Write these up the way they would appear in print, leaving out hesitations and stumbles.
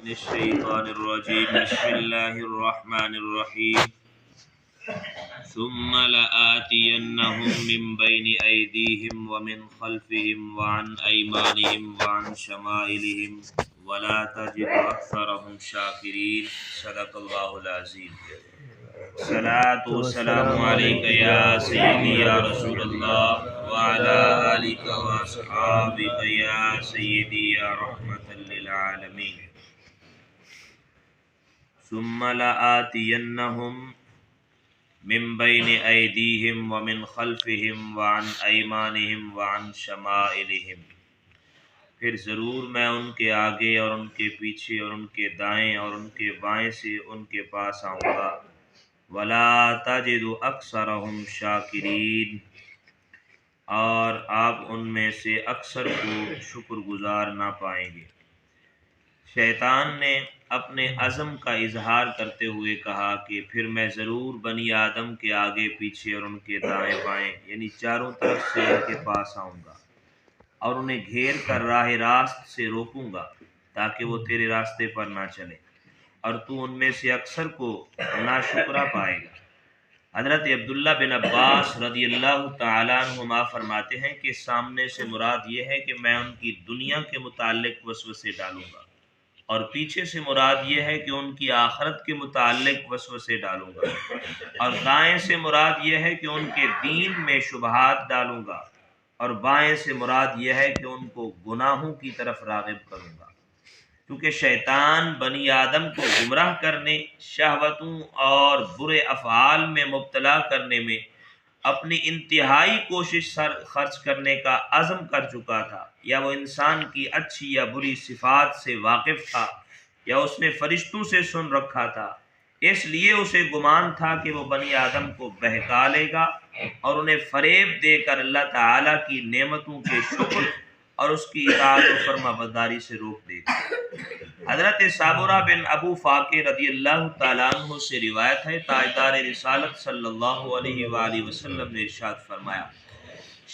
من الشيطان الرجيم بسم الله الرحمن الرحيم ثم لآتينهم من بين أيديهم ومن خلفهم وعن أيمانهم وعن شمائلهم ولا تجد أكثرهم شاكرين صدق الله العظيم. الصلاة والسلام عليك يا سيدي يا رسول الله وعلى آلك وأصحابك يا سيدي يا رحمة للعالمين. ثم لآتينهم من بين أيديهم ومن خلفهم وعن أيمانهم وعن شمائلهم، پھر ضرور میں ان کے آگے اور ان کے پیچھے اور ان کے دائیں اور ان کے بائیں سے ان کے پاس آؤں گا. ولا تجد اکثرهم شاکرین، اور آپ ان میں سے اکثر کو شکر گزار نہ پائیں گے. شیطان نے اپنے عزم کا اظہار کرتے ہوئے کہا کہ پھر میں ضرور بنی آدم کے آگے پیچھے اور ان کے دائیں بائیں یعنی چاروں طرف سے ان کے پاس آؤں گا اور انہیں گھیر کر راہ راست سے روکوں گا تاکہ وہ تیرے راستے پر نہ چلے، اور تو ان میں سے اکثر کو ناشکرا پائے گا. حضرت عبداللہ بن عباس رضی اللہ تعالیٰ عنہما فرماتے ہیں کہ سامنے سے مراد یہ ہے کہ میں ان کی دنیا کے متعلق وسوسے ڈالوں گا، اور پیچھے سے مراد یہ ہے کہ ان کی آخرت کے متعلق وسوسے ڈالوں گا، اور دائیں سے مراد یہ ہے کہ ان کے دین میں شبہات ڈالوں گا، اور بائیں سے مراد یہ ہے کہ ان کو گناہوں کی طرف راغب کروں گا. کیونکہ شیطان بنی آدم کو گمراہ کرنے، شہوتوں اور برے افعال میں مبتلا کرنے میں اپنی انتہائی کوشش خرچ کرنے کا عزم کر چکا تھا. یا وہ انسان کی اچھی یا بری صفات سے واقف تھا، یا اس نے فرشتوں سے سن رکھا تھا، اس لیے اسے گمان تھا کہ وہ بنی آدم کو بہکا لے گا اور انہیں فریب دے کر اللہ تعالیٰ کی نعمتوں کے شکر اور اس کی اطاعت و فرما برداری سے روک دے گا. حضرت صابرہ بن ابو فاقے رضی اللہ تعالیٰ عنہ سے روایت ہے، تاجدار رسالت صلی اللہ علیہ وآلہ وسلم نے ارشاد فرمایا،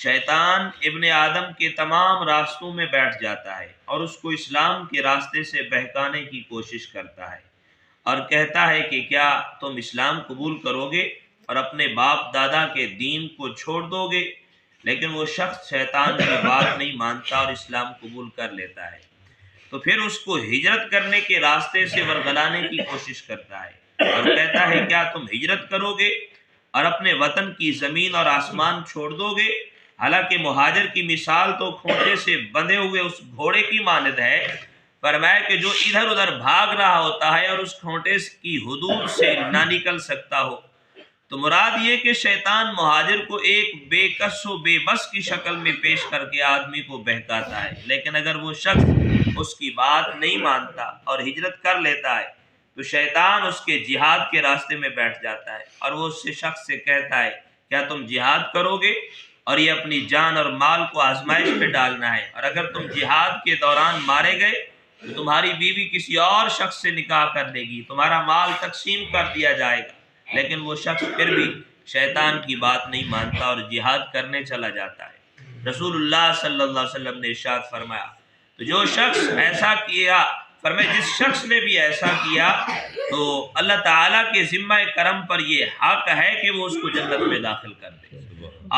شیطان ابن آدم کے تمام راستوں میں بیٹھ جاتا ہے اور اس کو اسلام کے راستے سے بہکانے کی کوشش کرتا ہے اور کہتا ہے کہ کیا تم اسلام قبول کرو گے اور اپنے باپ دادا کے دین کو چھوڑ دو گے؟ لیکن وہ شخص شیطان کی بات نہیں مانتا اور اسلام قبول کر لیتا ہے، تو پھر اس کو ہجرت کرنے کے راستے سے ورگلانے کی کوشش کرتا ہے اور کہتا ہے کیا تم ہجرت کرو گے اور اپنے وطن کی زمین اور آسمان چھوڑ دو گے؟ حالانکہ مہاجر کی مثال تو کھوٹے سے بندھے ہوئے اس گھوڑے کی مانند ہے. فرمایا کہ جو ادھر ادھر بھاگ رہا ہوتا ہے اور اس کھوٹے کی حدود سے نہ نکل سکتا ہو. تو مراد یہ کہ شیطان مہاجر کو ایک بے کس و بے بس کی شکل میں پیش کر کے آدمی کو بہکاتا ہے، لیکن اگر وہ شخص اس کی بات نہیں مانتا اور ہجرت کر لیتا ہے تو شیطان اس کے جہاد کے راستے میں بیٹھ جاتا ہے اور وہ اس شخص سے کہتا ہے کیا تم جہاد کرو گے؟ اور یہ اپنی جان اور مال کو آزمائش پہ ڈالنا ہے، اور اگر تم جہاد کے دوران مارے گئے تو تمہاری بیوی کسی اور شخص سے نکاح کر لے گی، تمہارا مال تقسیم کر دیا جائے گا. لیکن وہ شخص پھر بھی شیطان کی بات نہیں مانتا اور جہاد کرنے چلا جاتا ہے. رسول اللہ صلی اللہ علیہ وسلم نے ارشاد فرمایا، تو جو شخص ایسا کیا، فرمایا جس شخص نے بھی ایسا کیا تو اللہ تعالیٰ کے ذمہ کرم پر یہ حق ہے کہ وہ اس کو جنت میں داخل کر دے،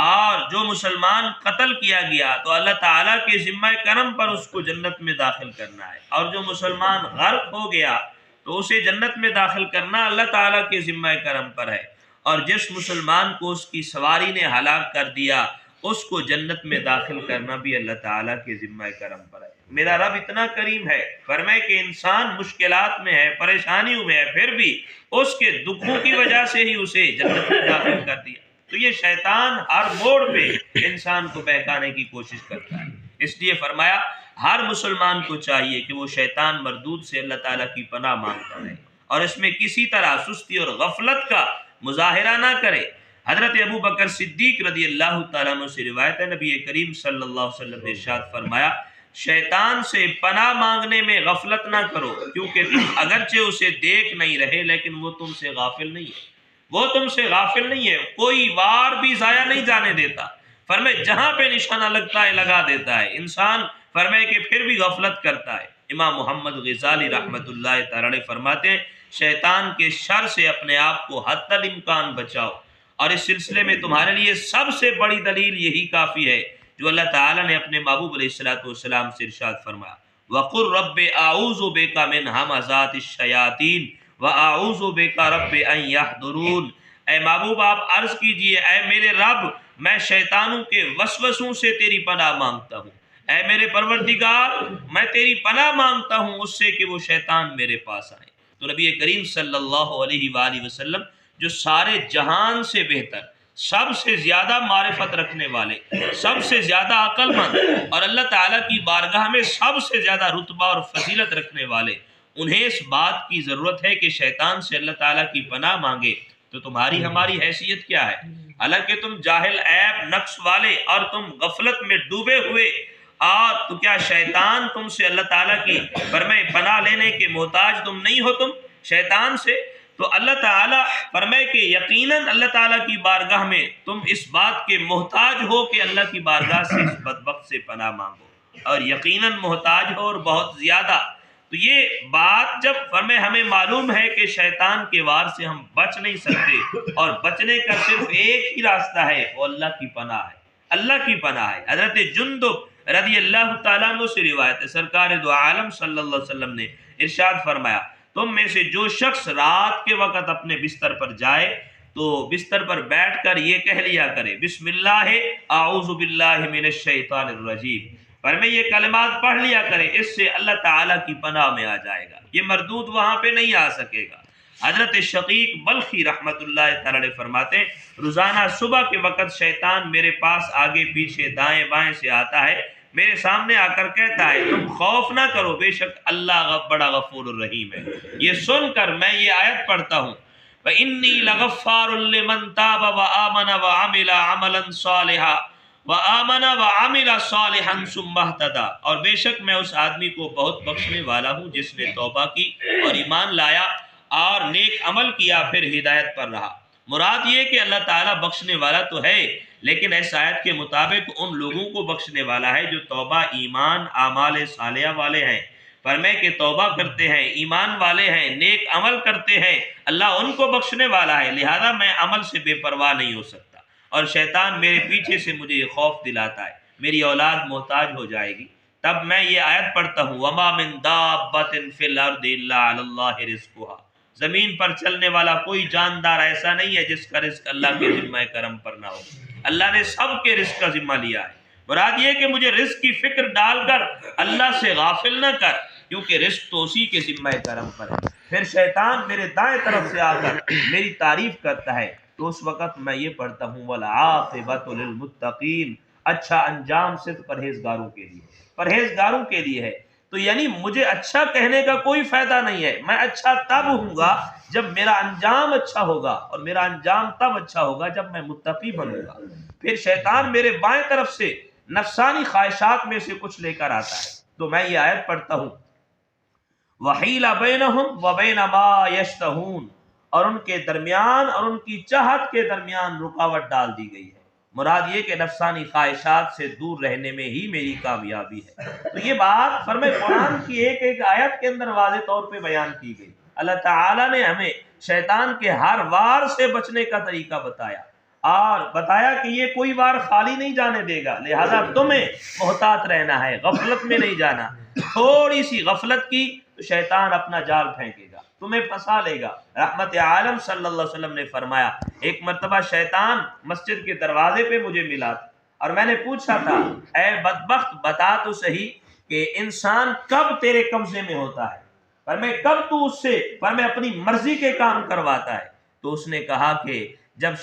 اور جو مسلمان قتل کیا گیا تو اللہ تعالیٰ کے ذمہ کرم پر اس کو جنت میں داخل کرنا ہے، اور جو مسلمان غرق ہو گیا تو اسے جنت میں داخل کرنا اللہ تعالیٰ کے ذمہ کرم پر ہے، اور جس مسلمان کو اس کی سواری نے ہلاک کر دیا اس کو جنت میں داخل کرنا بھی اللہ تعالیٰ کے ذمہ کرم پر ہے. میرا رب اتنا کریم ہے، فرمائے کہ انسان مشکلات میں ہے، پریشانیوں میں ہے، پھر بھی اس کے دکھوں کی وجہ سے ہی اسے جنت میں داخل کر دیا. تو یہ شیطان ہر موڑ پہ انسان کو بہکانے کی کوشش کرتا ہے. اس لیے فرمایا ہر مسلمان کو چاہیے کہ وہ شیطان مردود سے اللہ تعالیٰ کی پناہ مانگتا رہے اور اس میں کسی طرح سستی اور غفلت کا مظاہرہ نہ کرے. حضرت ابو بکر صدیق رضی اللہ تعالیٰ عنہ سے روایت ہے، نبی کریم صلی اللہ علیہ وسلم نے ارشاد فرمایا، شیطان سے پناہ مانگنے میں غفلت نہ کرو، کیونکہ تم اگرچہ اسے دیکھ نہیں رہے لیکن وہ تم سے غافل نہیں ہے، وہ تم سے غافل نہیں ہے، کوئی وار بھی ضائع نہیں جانے دیتا. فرمائے جہاں پہ نشانہ لگتا ہے لگا دیتا ہے. انسان فرمائے کہ پھر بھی غفلت کرتا ہے. امام محمد غزالی رحمۃ اللہ تعالی علیہ فرماتے ہیں شیطان کے شر سے اپنے آپ کو حد الامکان بچاؤ، اور اس سلسلے میں تمہارے لیے سب سے بڑی دلیل یہی کافی ہے جو اللہ تعالیٰ نے اپنے محبوب علیہ الصلوۃ والسلام سے ارشاد فرمایا، وَقُلْ رَبِّ أَعُوذُ بِكَ مِنْ ہَمَزَاتِ الشَّيَاطِينِ وَأَعُوذُ بِكَ رَبِّ أَنْ يَحْضُرُونِ۔ اے محبوب آپ عرض کیجئے اے میرے رب میں شیطانوں کے وسوسوں سے تیری پناہ مانگتا ہوں، اے میرے پروردگار میں تیری پناہ مانگتا ہوں اس سے کہ وہ شیطان میرے پاس آئے۔ تو نبی کریم صلی اللہ علیہ وآلہ وسلم جو سارے جہان سے بہتر، سب سے زیادہ معرفت رکھنے والے، سب سے زیادہ عقل مند اور اللہ تعالیٰ کی بارگاہ میں سب سے زیادہ رتبہ اور فضیلت رکھنے والے، انہیں اس بات کی ضرورت ہے کہ شیطان سے اللہ تعالیٰ کی پناہ مانگے، تو تمہاری ہماری حیثیت کیا ہے؟ حالانکہ تم جاہل عیب نقص والے اور تم غفلت میں ڈوبے ہوئے، اور تو کیا شیطان تم سے اللہ تعالیٰ کی فرمائے پناہ لینے کے محتاج تم نہیں ہو تم شیطان سے؟ تو اللہ تعالیٰ فرمائے کہ یقیناً اللہ تعالیٰ کی بارگاہ میں تم اس بات کے محتاج ہو کہ اللہ کی بارگاہ سے اس بدبخت سے پناہ مانگو، اور یقیناً محتاج ہو اور بہت زیادہ۔ تو یہ بات جب فرمائے ہمیں معلوم ہے کہ شیطان کے وار سے ہم بچ نہیں سکتے اور بچنے کا صرف ایک ہی راستہ ہے، وہ اللہ کی پناہ ہے، اللہ کی پناہ ہے۔ حضرت جندب رضی اللہ تعالیٰ عنہ سے روایت ہے، سرکار دو عالم صلی اللہ علیہ وسلم نے ارشاد فرمایا تم میں سے جو شخص رات کے وقت اپنے بستر پر جائے تو بستر پر بیٹھ کر یہ کہہ لیا کرے بسم اللہ اعوذ باللہ من الشیطان الرجیم، پر میں یہ کلمات پڑھ لیا کرے، اس سے اللہ تعالیٰ کی پناہ میں آ جائے گا، یہ مردود وہاں پہ نہیں آ سکے گا۔ حضرت شقیق بلخی رحمت اللہ تعالی علیہ فرماتے ہیں روزانہ صبح کے وقت شیطان میرے پاس آگے پیچھے دائیں بائیں سے آتا ہے، میرے سامنے آ کر کہتا ہے تم خوف نہ کرو، بے شک اللہ بڑا غفور الرحیم ہے۔ یہ سن کر میں یہ آیت پڑھتا ہوں وَإِنِّي لَغَفَّارٌ لِمَن تَابَ وَآمَنَ وَعَمِلَ عَمَلًا صَالِحًا وَآمَنَ وَعَمِلَ صَالِحًا ثُمَّ اهْتَدَىٰ، اور بے شک میں اس آدمی کو بہت بخشنے والا ہوں جس نے توبہ کی اور ایمان لایا اور نیک عمل کیا پھر ہدایت پر رہا۔ مراد یہ کہ اللہ تعالیٰ بخشنے والا تو ہے، لیکن اس آیت کے مطابق ان لوگوں کو بخشنے والا ہے جو توبہ، ایمان، اعمال صالحہ والے ہیں، فرمائے کہ توبہ کرتے ہیں، ایمان والے ہیں، نیک عمل کرتے ہیں، اللہ ان کو بخشنے والا ہے، لہذا میں عمل سے بے پرواہ نہیں ہو سکتا، اور شیطان میرے پیچھے سے مجھے یہ خوف دلاتا ہے میری اولاد محتاج ہو جائے گی، تب میں یہ آیت پڑھتا ہوں وَمَا مِن دَابَّةٍ فِي الْأَرْضِ إِلَّا عَلَى اللَّهِ رِزْقُهَا، زمین پر چلنے والا کوئی جاندار ایسا نہیں ہے جس کا رزق اللہ کے ذمہ کرم پر نہ ہو، اللہ نے سب کے رزق کا ذمہ لیا ہے۔ مراد یہ کہ مجھے رزق کی فکر ڈال کر اللہ سے غافل نہ کر، کیونکہ رزق تو اسی کے ذمہ کرم پر ہے۔ پھر شیطان میرے دائیں طرف سے آ کر میری تعریف کرتا ہے تو اس وقت میں یہ پڑھتا ہوں وَالْعَاقِبَةُ لِلْمُتَّقِينَ، اچھا انجام صرف پرہیزگاروں کے لیے، پرہیزگاروں کے لیے ہے۔ تو یعنی مجھے اچھا کہنے کا کوئی فائدہ نہیں ہے، میں اچھا تب ہوں گا جب میرا انجام اچھا ہوگا، اور میرا انجام تب اچھا ہوگا جب میں متقی بنوں گا۔ پھر شیطان میرے بائیں طرف سے نفسانی خواہشات میں سے کچھ لے کر آتا ہے تو میں یہ آیت پڑھتا ہوں وَحِيلَ بَيْنَهُمْ وَبَيْنَ مَا يَشْتَهُونَ، اور ان کے درمیان اور ان کی چاہت کے درمیان رکاوٹ ڈال دی گئی ہے۔ مراد یہ کہ نفسانی خواہشات سے دور رہنے میں ہی میری کامیابی ہے۔ تو یہ بات فرمائے قرآن کی ایک ایک آیت کے اندر واضح طور پہ بیان کی گئی۔ اللہ تعالیٰ نے ہمیں شیطان کے ہر وار سے بچنے کا طریقہ بتایا، اور بتایا کہ یہ کوئی وار خالی نہیں جانے دے گا، لہذا تمہیں محتاط رہنا ہے، غفلت میں نہیں جانا۔ تھوڑی سی غفلت کی تو شیطان اپنا جال پھینکے گا، تمہیں پھنسا لے گا۔ رحمت عالم صلی اللہ علیہ وسلم نے فرمایا ایک مرتبہ شیطان مسجد کے دروازے پہ مجھے ملا تھا، اور میں نے پوچھا تھا اے بدبخت بتا تو صحیح کہ انسان کب تیرے قبضے میں ہوتا ہے، پر میں کب تو اس سے پر میں اپنی مرضی کے کام کرواتا ہے؟ تو اس نے کہا کہ جب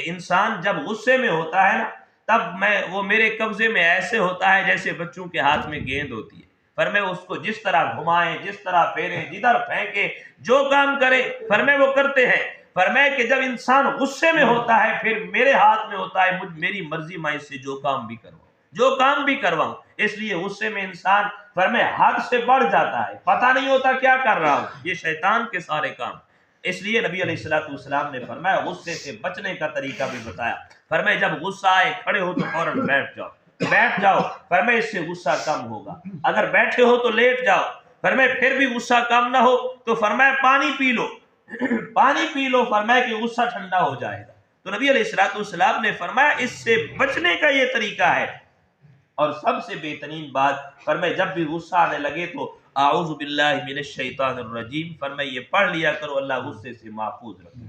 انسان جب غصے میں ہوتا ہے نا، تب وہ میرے قبضے میں ایسے ہوتا ہے جیسے بچوں کے ہاتھ میں گیند ہوتی ہے، پر میں اس کو جس طرح گھمائیں، جس طرح پھیریں، جدھر پھینکے، جو کام کرے پر میں وہ کرتے ہیں۔ فرمائے کہ جب انسان غصے میں ہوتا ہے پھر میرے ہاتھ میں ہوتا ہے، میری مرضی میں اس سے جو کام بھی کرواؤں، اس لیے غصے میں انسان فرمائے حد سے بڑھ جاتا ہے، پتہ نہیں ہوتا کیا کر رہا ہوں، یہ شیطان کے سارے کام۔ اس لیے نبی علیہ الصلوۃ والسلام نے فرمایا غصے سے بچنے کا طریقہ بھی بتایا، فرمایا جب غصہ آئے کھڑے ہو تو فوراً بیٹھ جاؤ، بیٹھ جاؤ، فرمایا اس سے غصہ کم ہوگا، اگر بیٹھے ہو تو لیٹ جاؤ، فرمایا پھر بھی غصہ کم نہ ہو تو فرمایا پانی پی لو، پانی پی لو، فرمایا کہ غصہ ٹھنڈا ہو جائے گا۔ تو نبی علیہ السلام نے فرمایا اس سے بچنے کا یہ طریقہ ہے۔ اور سب سے بہترین بات فرمایا جب بھی غصہ آنے لگے تو اعوذ باللہ من الشیطان الرجیم، فرمایا یہ پڑھ لیا کرو، اللہ غصے سے محفوظ رکھے۔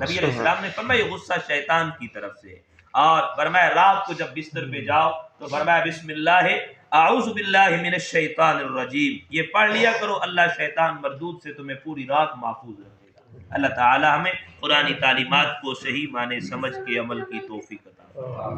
نبی علیہ السلام نے فرمایا یہ غصہ شیطان کی طرف سے ہے۔ اور فرمایا رات کو جب بستر پہ جاؤ تو فرمایا بسم اللہ اعوذ باللہ من الشیطان الرجیم، یہ پڑھ لیا کرو، اللہ شیطان مردود سے تمہیں پوری رات محفوظ رکھے گا۔ اللہ تعالی ہمیں قرآنی تعلیمات کو صحیح معنی سمجھ کے عمل کی توفیق عطا فرمائے۔